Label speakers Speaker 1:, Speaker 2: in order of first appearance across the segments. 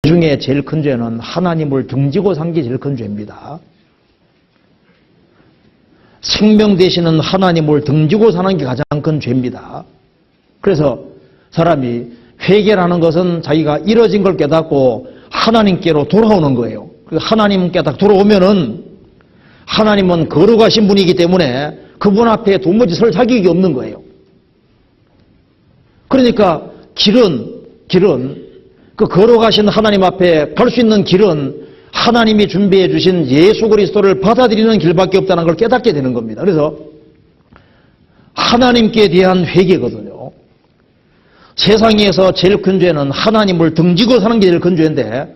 Speaker 1: 중에 제일 큰 죄는 하나님을 등지고 산 게 제일 큰 죄입니다. 생명 되시는 하나님을 등지고 사는 게 가장 큰 죄입니다. 그래서 사람이 회개라는 것은 자기가 이뤄진 걸 깨닫고 하나님께로 돌아오는 거예요. 하나님께 딱 돌아오면은 하나님은 거룩하신 분이기 때문에 그분 앞에 도무지 설 자격이 없는 거예요. 그러니까 길은 그 거룩하신 하나님 앞에 갈 수 있는 길은 하나님이 준비해 주신 예수 그리스도를 받아들이는 길밖에 없다는 걸 깨닫게 되는 겁니다. 그래서 하나님께 대한 회개거든요. 세상에서 제일 큰 죄는 하나님을 등지고 사는 게 제일 큰 죄인데,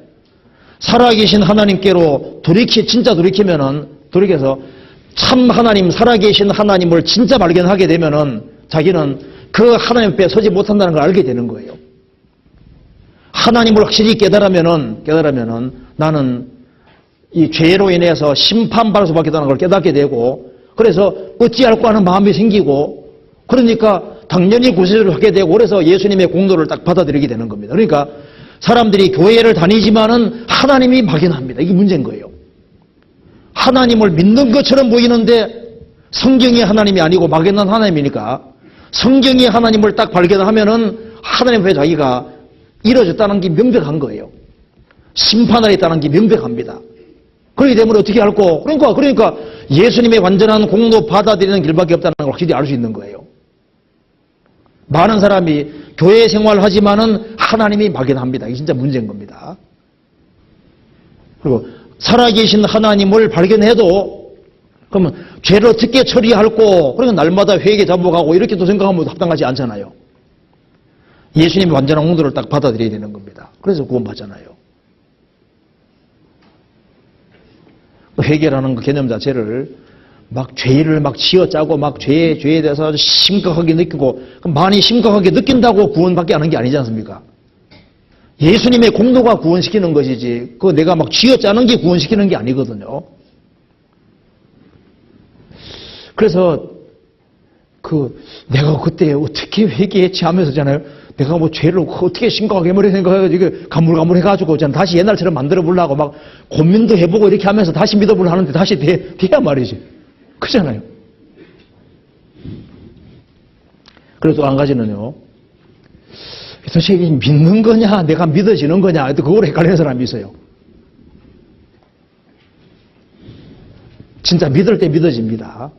Speaker 1: 살아계신 하나님께로 진짜 돌이켜서 참 하나님, 살아계신 하나님을 진짜 발견하게 되면은 자기는 그 하나님 앞에 서지 못한다는 걸 알게 되는 거예요. 하나님을 확실히 깨달으면은 나는 이 죄로 인해서 심판받을 수밖에 없다는 걸 깨닫게 되고, 그래서 어찌할까 하는 마음이 생기고, 그러니까 당연히 구세주를 하게 되고, 그래서 예수님의 공로를 딱 받아들이게 되는 겁니다. 그러니까 사람들이 교회를 다니지만은 하나님이 막연합니다. 이게 문제인 거예요. 하나님을 믿는 것처럼 보이는데 성경이 하나님이 아니고 막연한 하나님이니까, 성경이 하나님을 딱 발견하면은 하나님 앞에 자기가 이뤄졌다는 게 명백한 거예요. 심판을 했다는 게 명백합니다. 그렇기 때문에 어떻게 할꼬? 그러니까 예수님의 완전한 공로 받아들이는 길밖에 없다는 걸 확실히 알 수 있는 거예요. 많은 사람이 교회 생활하지만은 하나님이 막연합니다. 이게 진짜 문제인 겁니다. 그리고 살아계신 하나님을 발견해도 그러면 죄를 어떻게 처리할꼬? 그러니까 날마다 회개 잡아가고 이렇게 또 생각하면 합당하지 않잖아요. 예수님의 완전한 공로를 딱 받아들여야 되는 겁니다. 그래서 구원받잖아요. 회개라는 그 개념 자체를 막 죄를 막 지어짜고 막 죄에 대해서 아주 심각하게 느끼고, 많이 심각하게 느낀다고 구원받게 하는 게 아니지 않습니까? 예수님의 공로가 구원시키는 것이지, 그 내가 막 쥐어짜는 게 구원시키는 게 아니거든요. 그래서 내가 그때 어떻게 회개했지 하면서잖아요. 내가 뭐 죄를 어떻게 심각하게 머리 생각해가지고 가물가물해가지고 다시 옛날처럼 만들어 보려고 막 고민도 해보고 이렇게 하면서 다시 믿어보려 하는데 다시 돼야 말이지. 그잖아요. 그래서 또 한 가지는요. 도대체 믿는 거냐, 내가 믿어지는 거냐, 그걸 헷갈리는 사람이 있어요. 진짜 믿을 때 믿어집니다.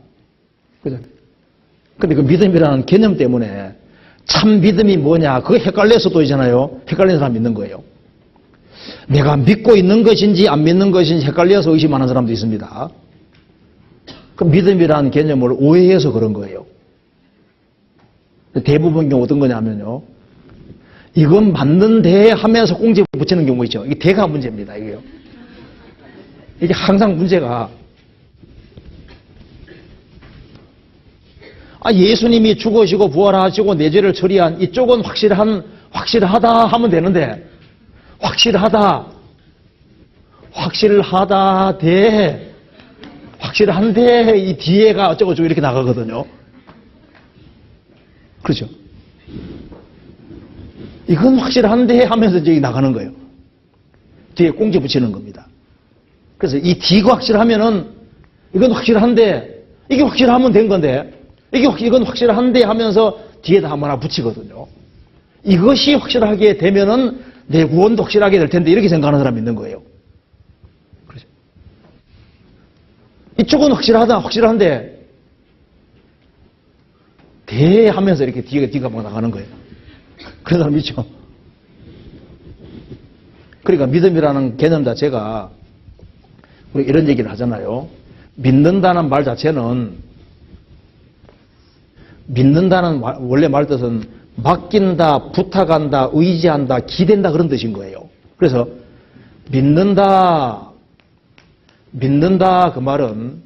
Speaker 1: 그죠? 근데 그 믿음이라는 개념 때문에 참 믿음이 뭐냐, 그거 헷갈려서 또 있잖아요. 헷갈리는 사람 있는 거예요. 내가 믿고 있는 것인지 안 믿는 것인지 헷갈려서 의심하는 사람도 있습니다. 그 믿음이라는 개념을 오해해서 그런 거예요. 대부분 경우 어떤 거냐면요. 이건 맞는데 하면서 꽁지 붙이는 경우 있죠. 이게 대가 문제입니다. 이게 항상 문제가, 예수님이 죽으시고 부활하시고 내 죄를 처리한 이쪽은 확실하다 하면 되는데, 확실한데 이 뒤에가 어쩌고저쩌고 이렇게 나가거든요. 그렇죠? 이건 확실한데 하면서 이제 나가는 거예요. 뒤에 꽁지 붙이는 겁니다. 그래서 이 뒤가 확실하면은 이건 확실한데, 이게 확실하면 된 건데, 이건 확실한데 하면서 뒤에다 하나 붙이거든요. 이것이 확실하게 되면은 내 구원도 확실하게 될 텐데, 이렇게 생각하는 사람이 있는 거예요. 그렇죠? 이쪽은 확실한데, 하면서 이렇게 뒤가 막 나가는 거예요. 그런 사람 있죠. 그러니까 믿음이라는 개념 자체가, 우리 이런 얘기를 하잖아요. 믿는다는 말 자체는, 믿는다는 원래 말 뜻은 맡긴다, 부탁한다, 의지한다, 기댄다 그런 뜻인 거예요. 그래서 믿는다 그 말은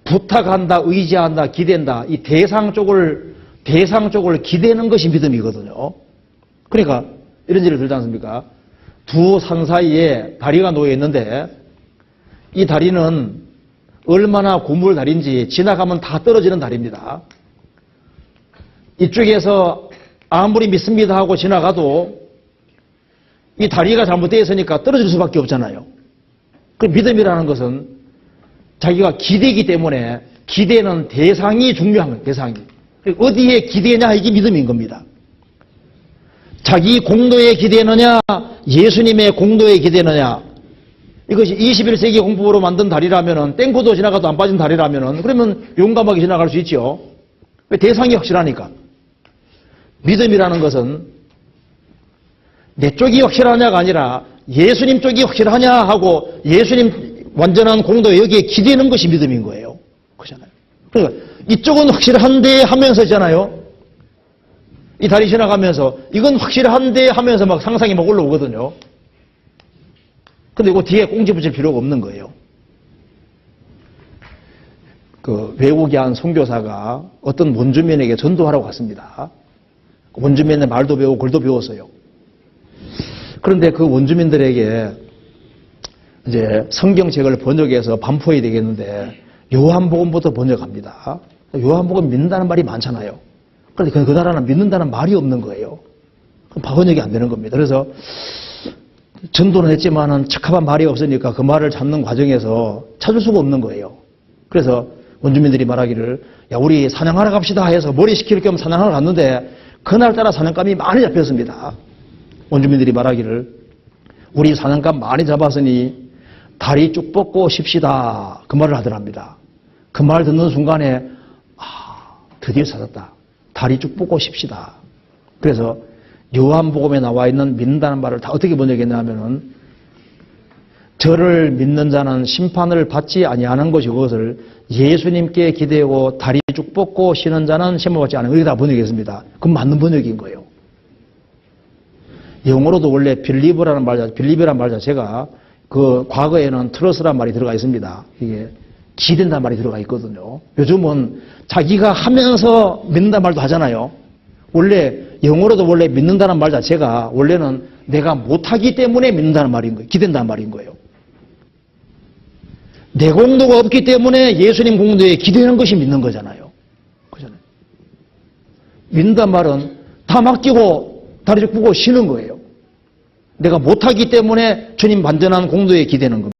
Speaker 1: 부탁한다, 의지한다, 기댄다, 이 대상 쪽을 기대는 것이 믿음이거든요. 그러니까 이런 예를 들지 않습니까? 두 산 사이에 다리가 놓여 있는데, 이 다리는 얼마나 고물 다리인지 지나가면 다 떨어지는 다리입니다. 이쪽에서 아무리 믿습니다 하고 지나가도 이 다리가 잘못되어 있으니까 떨어질 수밖에 없잖아요. 그 믿음이라는 것은 자기가 기대이기 때문에 기대는 대상이 중요한 거예요. 대상이. 어디에 기대냐 이게 믿음인 겁니다. 자기 공로에 기대느냐 예수님의 공로에 기대느냐. 이것이 21세기 공법으로 만든 다리라면은 땡구도 지나가도 안 빠진 다리라면은 그러면 용감하게 지나갈 수 있죠. 왜? 대상이 확실하니까. 믿음이라는 것은 내 쪽이 확실하냐가 아니라 예수님 쪽이 확실하냐 하고 예수님 완전한 공도 여기에 기대는 것이 믿음인 거예요. 그렇잖아요. 그러니까 이쪽은 확실한데 하면서 있잖아요. 이 다리 지나가면서 이건 확실한데 하면서 막 상상이 막 올라오거든요. 근데 이거 뒤에 꽁지 붙일 필요가 없는 거예요. 그 외국의 한 선교사가 어떤 원주민에게 전도하라고 갔습니다. 원주민의 말도 배우고 글도 배웠어요. 그런데 그 원주민들에게 이제 성경책을 번역해서 반포해야 되겠는데 요한복음부터 번역합니다. 요한복음 믿는다는 말이 많잖아요. 그런데 그 나라는 믿는다는 말이 없는 거예요. 그럼 번역이 안 되는 겁니다. 그래서 전도는 했지만은 적합한 말이 없으니까 그 말을 찾는 과정에서 찾을 수가 없는 거예요. 그래서 원주민들이 말하기를 야 우리 사냥하러 갑시다 해서 머리 식힐 겸 사냥하러 갔는데 그날따라 사냥감이 많이 잡혔습니다. 원주민들이 말하기를 우리 사냥감 많이 잡았으니 다리 쭉 뻗고 쉽시다. 그 말을 하더랍니다. 그 말 듣는 순간에 드디어 찾았다. 다리 쭉 뻗고 쉽시다. 그래서 요한복음에 나와 있는 믿는다는 말을 다 어떻게 번역했냐 하면은 저를 믿는 자는 심판을 받지 아니하는 것이 그것을 예수님께 기대고 다리 쭉 뻗고 쉬는 자는 시험을 받지 않은 이렇게 다 번역했습니다. 그건 맞는 번역인 거예요. 영어로도 원래 빌리버라는 말 자체가 그 과거에는 트러스란 말이 들어가 있습니다. 이게 기댄다는 말이 들어가 있거든요. 요즘은 자기가 하면서 믿는다는 말도 하잖아요. 원래 영어로도 원래 믿는다는 말 자체가 원래는 내가 못하기 때문에 믿는다는 말인 거예요. 기댄다는 말인 거예요. 내 공로가 없기 때문에 예수님 공로에 기대는 것이 믿는 거잖아요. 그잖아요. 믿는다는 말은 다 맡기고 다리 쭉 뻗고 쉬는 거예요. 내가 못하기 때문에 주님 완전한 공로에 기대는 겁니다.